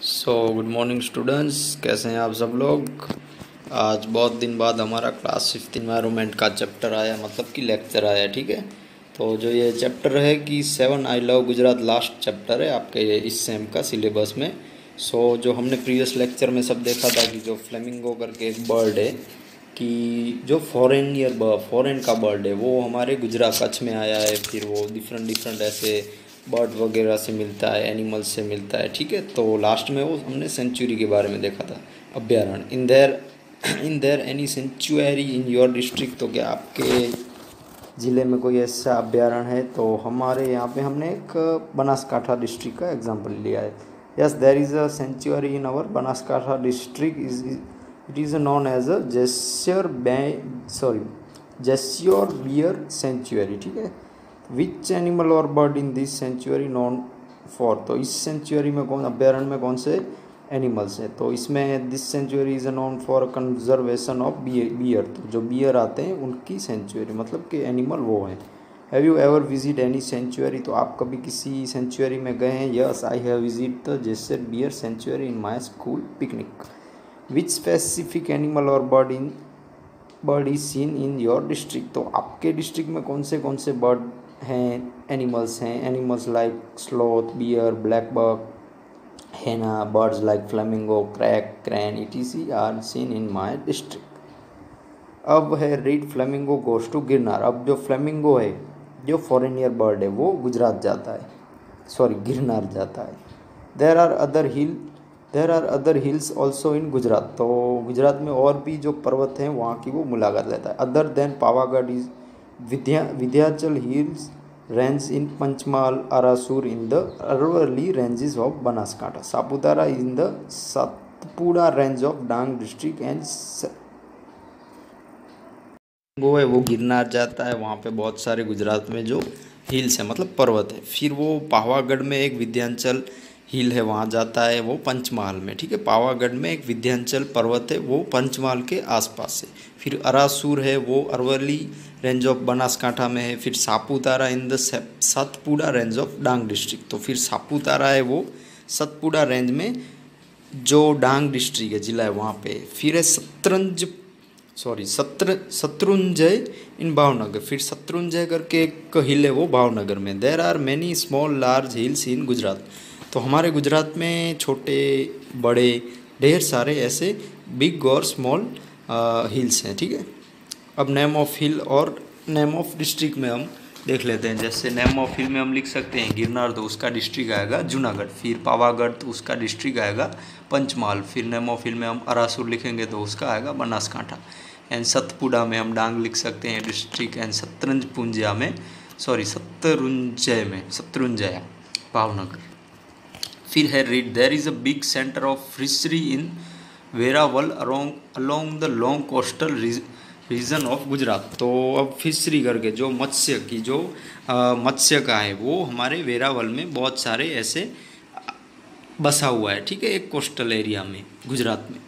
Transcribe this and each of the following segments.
Good morning students, कैसे हैं आप सब लोग। आज बहुत दिन बाद हमारा क्लास 5th इन्वायरमेंट का चैप्टर आया, मतलब कि लेक्चर आया। ठीक है, तो जो ये चैप्टर है कि 7 आई लव गुजरात, लास्ट चैप्टर है आपके इस सेम का सिलेबस में। जो हमने प्रीवियस लेक्चर में सब देखा था कि जो फ्लेमिंगो करके एक बर्ड है, कि जो फॉरेन का बर्ड है वो हमारे गुजरात कच्छ में आया है। फिर वो डिफरेंट डिफरेंट ऐसे बर्ड वगैरह से मिलता है, एनिमल्स से मिलता है। ठीक है, तो लास्ट में वो हमने सेंचुरी के बारे में देखा था, अभ्यारण्य। In there any sanctuary in your district, तो क्या आपके ज़िले में कोई ऐसा अभ्यारण्य है? तो हमारे यहाँ पे हमने एक बनासकाठा डिस्ट्रिक्ट का एग्जांपल लिया है। Yes, there is a sanctuary in our Banaskantha district, it is known as a Jessore bear sanctuary. ठीक है, विच एनिमल और bird in this sanctuary known for, तो इस सेंचुरी में अभ्यारण्य में कौन से एनिमल्स हैं? तो इसमें this sanctuary is known for conservation of bear, तो जो बियर आते हैं उनकी सेंचुरी, मतलब कि एनिमल वो हैं। Have you ever visit any sanctuary, तो आप कभी किसी सेंचुरी में गए हैं? Yes, I have visit the Jessore bear sanctuary in my school picnic. Which specific animal और bird is seen in your district, तो आपके डिस्ट्रिक्ट में कौन से बर्ड हैं, animals like sloth, bear, black buck, hyena, birds like flamingo, crane etc are seen in my district. अब है रीड फ्लेमिंगो गोज टू गिरनार। अब जो फ्लेमिंगो है, जो फॉरेनियर बर्ड है, वो गुजरात जाता है, गिरनार जाता है। There are other hills also in Gujarat, तो गुजरात में और भी जो पर्वत हैं वहाँ की वो मुलाकात लेता है। Other than Pavagadh is Vindhyachal hills range in Panchmahal, Arasur in the Aravalli ranges of Banaskantha, Saputara in the Satpura range of Dang district and वो है वो गिरनार जाता है। वहाँ पे बहुत सारे गुजरात में जो हिल्स है, मतलब पर्वत है। फिर वो पावागढ़ में एक विंध्याचल हिल है, वहाँ जाता है वो पंचमहाल में। ठीक है, पावागढ़ में एक विंध्याचल पर्वत है, वो पंचमहाल के आसपास है। फिर अरासूर है, वो अरवली रेंज ऑफ बनासकांठा में है। फिर Saputara in the Satpura range of Dang district, तो फिर सापुतारा है वो सतपुड़ा रेंज में जो डांग डिस्ट्रिक्ट है, जिला है, वहाँ पे। फिर है शत्रुंजय इन भावनगर, फिर शत्रुंजय करके एक हिल है वो भावनगर में। There are many small large hills in Gujarat, तो हमारे गुजरात में छोटे बड़े ढेर सारे ऐसे बिग और स्मॉल हिल्स हैं। ठीक है, अब नेम ऑफ हिल और नेम ऑफ डिस्ट्रिक्ट में हम देख लेते हैं। जैसे नेम ऑफ हिल में हम लिख सकते हैं गिरनार, तो उसका डिस्ट्रिक्ट आएगा जूनागढ़। फिर पावागढ़, तो उसका डिस्ट्रिक्ट आएगा पंचमहाल। फिर नेम ऑफ हिल में हम अरासूर लिखेंगे तो उसका आएगा बनासकांठा। एंड सतपुड़ा में हम डांग लिख सकते हैं डिस्ट्रिक्ट। एंड शत्रुंजय भावनगर। फिर है रीड, there is a big centre of fishery in Veraval along the long coastal region of Gujarat, तो अब फिशरी करके जो मत्स्य का है वो हमारे वेरावल में बहुत सारे ऐसे बसा हुआ है। ठीक है, एक कोस्टल एरिया में गुजरात में।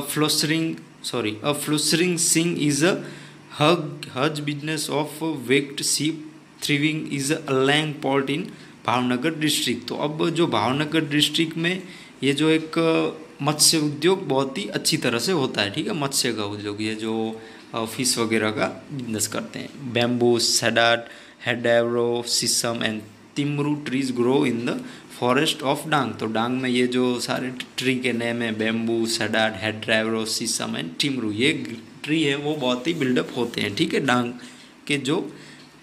फ्लूसरिंग सिंग इज अ हज business of wrecked ship thriving is Alang port in Bhavnagar district, तो अब जो भावनगर डिस्ट्रिक्ट में ये जो एक मत्स्य उद्योग बहुत ही अच्छी तरह से होता है। ठीक है, मत्स्य का उद्योग, ये जो फिश वगैरह का बिजनेस करते हैं। Bamboo, sadad, hedevro, sisam and timru trees grow in the forest of Dang, तो डांग में ये जो सारे ट्री के नेम है, बैम्बू, सैडाट, हेडेवरो, सिसम एंड टिमरू, ये ट्री है वो बहुत ही बिल्डअप होते हैं। ठीक है, डांग के जो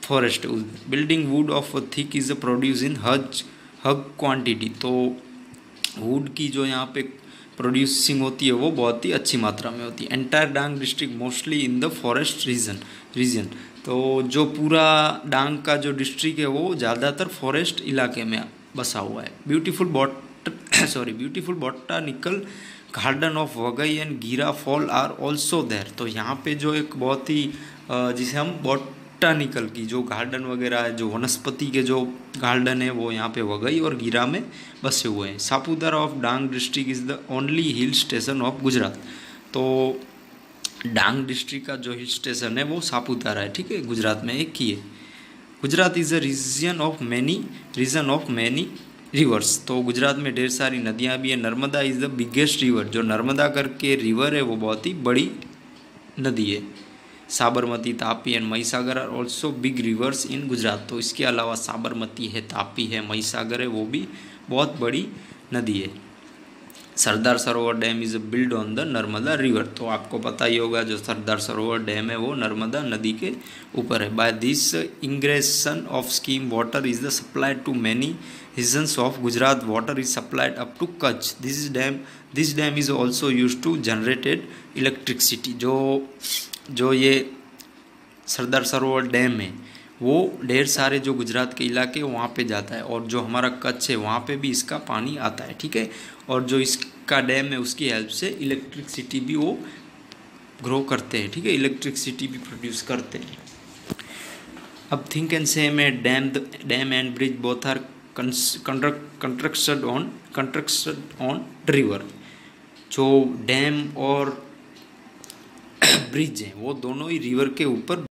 forest. Building would of thick is produce in hug quantity, तो वुड की जो यहाँ पे प्रोड्यूसिंग होती है वो बहुत ही अच्छी मात्रा में होती है। Entire Dang district mostly in the forest region, तो जो पूरा डांग का जो डिस्ट्रिक्ट है वो ज़्यादातर फॉरेस्ट इलाके में बसा हुआ है। Beautiful botanical garden of Waghai and Gira fall are also there, तो यहाँ पे जो एक बहुत ही जिसे हम बॉटानिकल की जो गार्डन वगैरह है, जो वनस्पति के जो गार्डन है, वो यहाँ पे वगई और गिरा में बसे हुए हैं। Saputara of Dang district is the only hill station of Gujarat, तो डांग डिस्ट्रिक्ट का जो हिल स्टेशन है वो सापुतारा है। ठीक है, गुजरात में एक ही है। Gujarat is a region of many rivers. तो गुजरात में ढेर सारी नदियाँ भी है। Narmada is the biggest river. जो नर्मदा करके रिवर है वो बहुत ही बड़ी नदी है। Sabarmati, Tapi and Mahisagar are also big rivers in Gujarat. तो इसके अलावा साबरमती है, तापी है, महीसागर है, वो भी बहुत बड़ी नदी है। Sardar Sarovar dam is build on the Narmada river. तो आपको पता ही होगा जो सरदार सरोवर डैम है वो नर्मदा नदी के ऊपर है। By this irrigation of scheme water is the supplied to many regions of Gujarat. Water is supplied up to Kutch. This dam is also use to generated electricity. जो ये सरदार सरोवर डैम है वो ढेर सारे जो गुजरात के इलाके वहाँ पे जाता है, और जो हमारा कच्छ है वहाँ पे भी इसका पानी आता है, ठीक है। और जो इसका डैम है उसकी हेल्प से इलेक्ट्रिसिटी भी वो ग्रो करते हैं, ठीक है, इलेक्ट्रिसिटी भी प्रोड्यूस करते हैं। अब थिंक एंड से में dam and bridge both are constructed on river. जो डैम और ब्रिज है वो दोनों ही रिवर के ऊपर,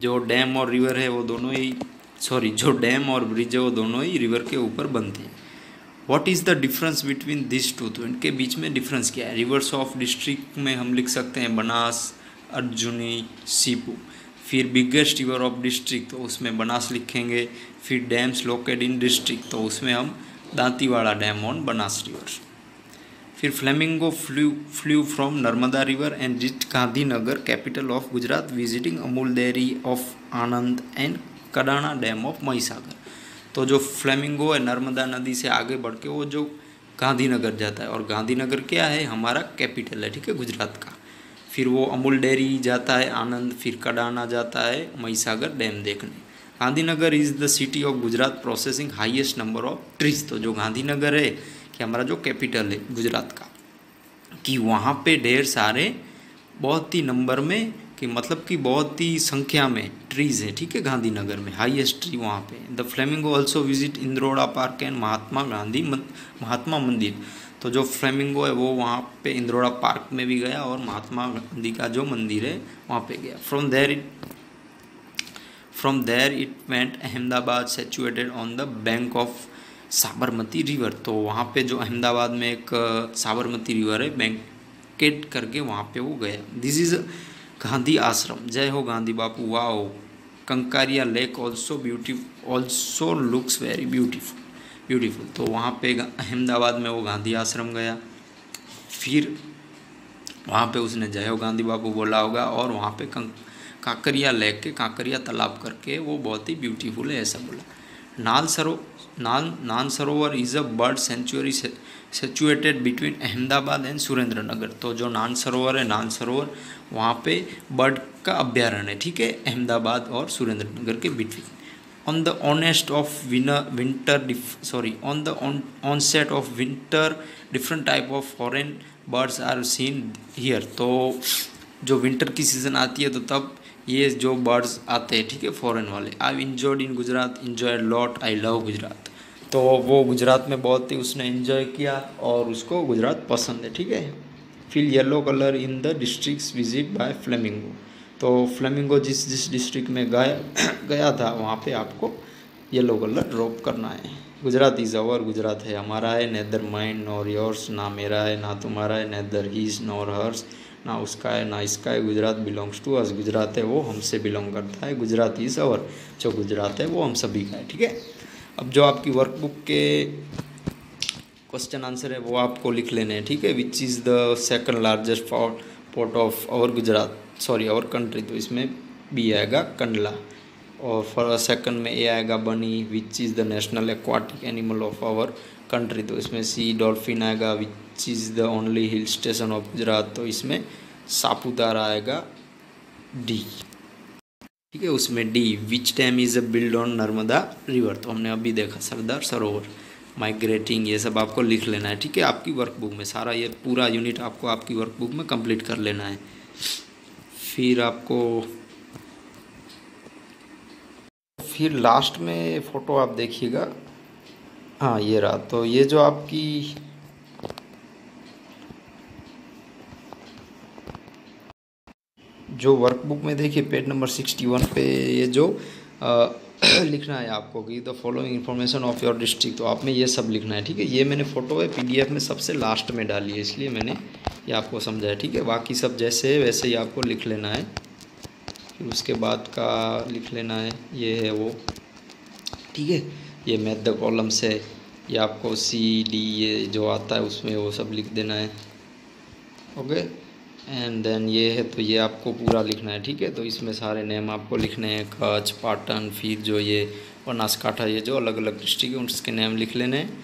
जो डैम और रिवर है वो दोनों ही जो डैम और ब्रिज है वो दोनों ही रिवर के ऊपर बनते हैं। What is the difference between this two. तो इनके बीच में डिफरेंस क्या है। रिवर्स ऑफ डिस्ट्रिक्ट में हम लिख सकते हैं बनास, अर्जुनी, सीपू। फिर बिगेस्ट रिवर ऑफ डिस्ट्रिक्ट तो उसमें बनास लिखेंगे। फिर डैम्स लोकेटेड इन डिस्ट्रिक्ट तो उसमें हम Dantiwada dam on Banas river. फिर flamingo flew from Narmada river and reached Gandhinagar capital of Gujarat visiting Amul dairy of Anand and Kadana dam of Mahisagar. तो जो फ्लेमिंगो है नर्मदा नदी से आगे बढ़ के वो जो गांधीनगर जाता है, और गांधीनगर क्या है हमारा कैपिटल है, ठीक है, गुजरात का। फिर वो अमूल डेयरी जाता है आनंद, फिर कडाना जाता है महीसागर डैम देखने। Gandhinagar is the city of Gujarat processing highest number of trees. तो जो गांधीनगर है कि हमारा जो कैपिटल है गुजरात का, कि वहाँ पे ढेर सारे बहुत ही नंबर में कि मतलब कि बहुत ही संख्या में ट्रीज़ हैं, ठीक है, गांधीनगर में हाईएस्ट ट्री वहाँ पे। The flamingo also visit Indroda park and Mahatma Mandir. तो जो फ्लेमिंगो है वो वहाँ पे इंद्रोड़ा पार्क में भी गया और महात्मा गांधी का जो मंदिर है वहाँ पे गया। From there it went Ahmedabad situated on the bank of Sabarmati river. तो वहाँ पे जो अहमदाबाद में एक साबरमती रिवर है, बैंकेट करके वहाँ पे वो गया। This is Gandhi Ashram. जय हो Gandhi Bapu. Wow. Kankaria lake also looks very beautiful. तो वहाँ पे अहमदाबाद में वो गांधी आश्रम गया। फिर वहाँ पे उसने जय हो गांधी बापू बोला होगा, और वहाँ पे कांकरिया लेक के कांकरिया तालाब करके वो बहुत ही ब्यूटीफुल है ऐसा बोला। नान सरोवर is a bird sanctuary situated between Ahmedabad and Surendranagar. तो जो नान सरोवर है, नान सरोवर वहाँ पे बर्ड का अभ्यारण्य है, ठीक है, अहमदाबाद और सुरेंद्रनगर के between. On the onset of winter different type of foreign birds are seen here. तो जो विंटर की सीज़न आती है तो तब ये जो बर्ड्स आते हैं, ठीक है, फॉरेन वाले। I enjoyed in Gujarat, enjoy lot, I love Gujarat. तो वो गुजरात में बहुत ही उसने इन्जॉय किया और उसको गुजरात पसंद है, ठीक है। Feel yellow colour in the district visit bye flamingo. तो फ्लेमिंगो जिस डिस्ट्रिक्ट में गया था वहाँ पे आपको येलो कलर ड्रॉप करना है। गुजरात इज़ अवर, गुजरात है हमारा है। नेदर माइंड नॉर योर्स, ना मेरा है ना तुम्हारा है। नेदर हीज नॉर हर्स, ना उसका है ना इसका है। Gujarat belongs to us, Gujarat है वो हमसे बिलोंग करता है। गुजरात इज़ अवर, जो गुजरात है वो हम सभी का है, ठीक है। अब जो आपकी वर्कबुक के क्वेश्चन आंसर है वो आपको लिख लेने हैं, ठीक है। Which is the second largest port of our Gujarat, sorry our country. तो इसमें बी आएगा कंडला, और फॉर सेकंड में ए आएगा बनी। Which is the national aquatic animal of our country. तो इसमें सी डॉल्फिन आएगा। Which is the only hill station of Gujarat. तो इसमें सापुतारा आएगा डी, ठीक है, उसमें D. Which dam is a build on Narmada river. तो हमने अभी देखा सरदार सरोवर, माइग्रेटिंग, ये सब आपको लिख लेना है, ठीक है, आपकी वर्कबुक में। सारा ये पूरा यूनिट आपको आपकी वर्कबुक में कंप्लीट कर लेना है। फिर लास्ट में फ़ोटो आप देखिएगा, हाँ ये रहा। तो ये जो आपकी जो वर्कबुक में देखिए पेज नंबर 61 पे ये जो लिखना है आपको कि the following information of your district, तो आप में ये सब लिखना है, ठीक है। ये मैंने फ़ोटो है PDF में सबसे लास्ट में डाली है, इसलिए मैंने ये आपको समझाया, ठीक है। बाकी सब जैसे है वैसे ही आपको लिख लेना है। फिर उसके बाद का लिख लेना है, ये है वो, ठीक है। ये मैथ द कॉलम्स है, ये आपको CD ये जो आता है उसमें वो सब लिख देना है, ओके। एंड देन ये है, तो ये आपको पूरा लिखना है, ठीक है। तो इसमें सारे नेम आपको लिखने हैं, कच्छ, पाटन, फिर जो ये बनासकाठा, ये जो अलग अलग डिस्ट्रिक्ट है उसके नेम लिख लेने हैं।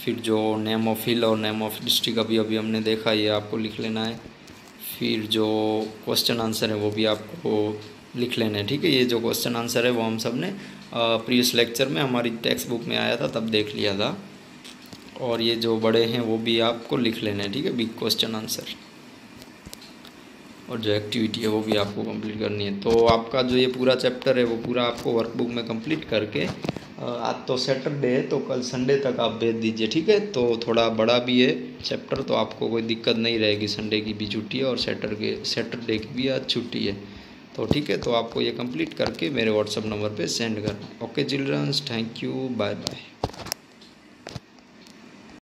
फिर जो नेम ऑफ हिल और नेम ऑफ डिस्ट्रिक्ट अभी अभी हमने देखा, ये आपको लिख लेना है। फिर जो क्वेश्चन आंसर है वो भी आपको लिख लेना है, ठीक है। ये जो क्वेश्चन आंसर है वो हम सब ने प्रीवियस लेक्चर में हमारी टेक्स्ट बुक में आया था तब देख लिया था। और ये जो बड़े हैं वो भी आपको लिख लेना है, ठीक है, बिग क्वेश्चन आंसर। और जो एक्टिविटी है वो भी आपको कंप्लीट करनी है। तो आपका जो ये पूरा चैप्टर है वो पूरा आपको वर्कबुक में कंप्लीट करके आज तो सैटरडे है तो कल संडे तक आप भेज दीजिए, ठीक है। तो थोड़ा बड़ा भी है चैप्टर, तो आपको कोई दिक्कत नहीं रहेगी, संडे की भी छुट्टी है और सैटरडे की भी आज छुट्टी है, तो ठीक है। तो आपको ये कंप्लीट करके मेरे व्हाट्सअप नंबर पे सेंड करना। Okay childrens, thank you, bye bye.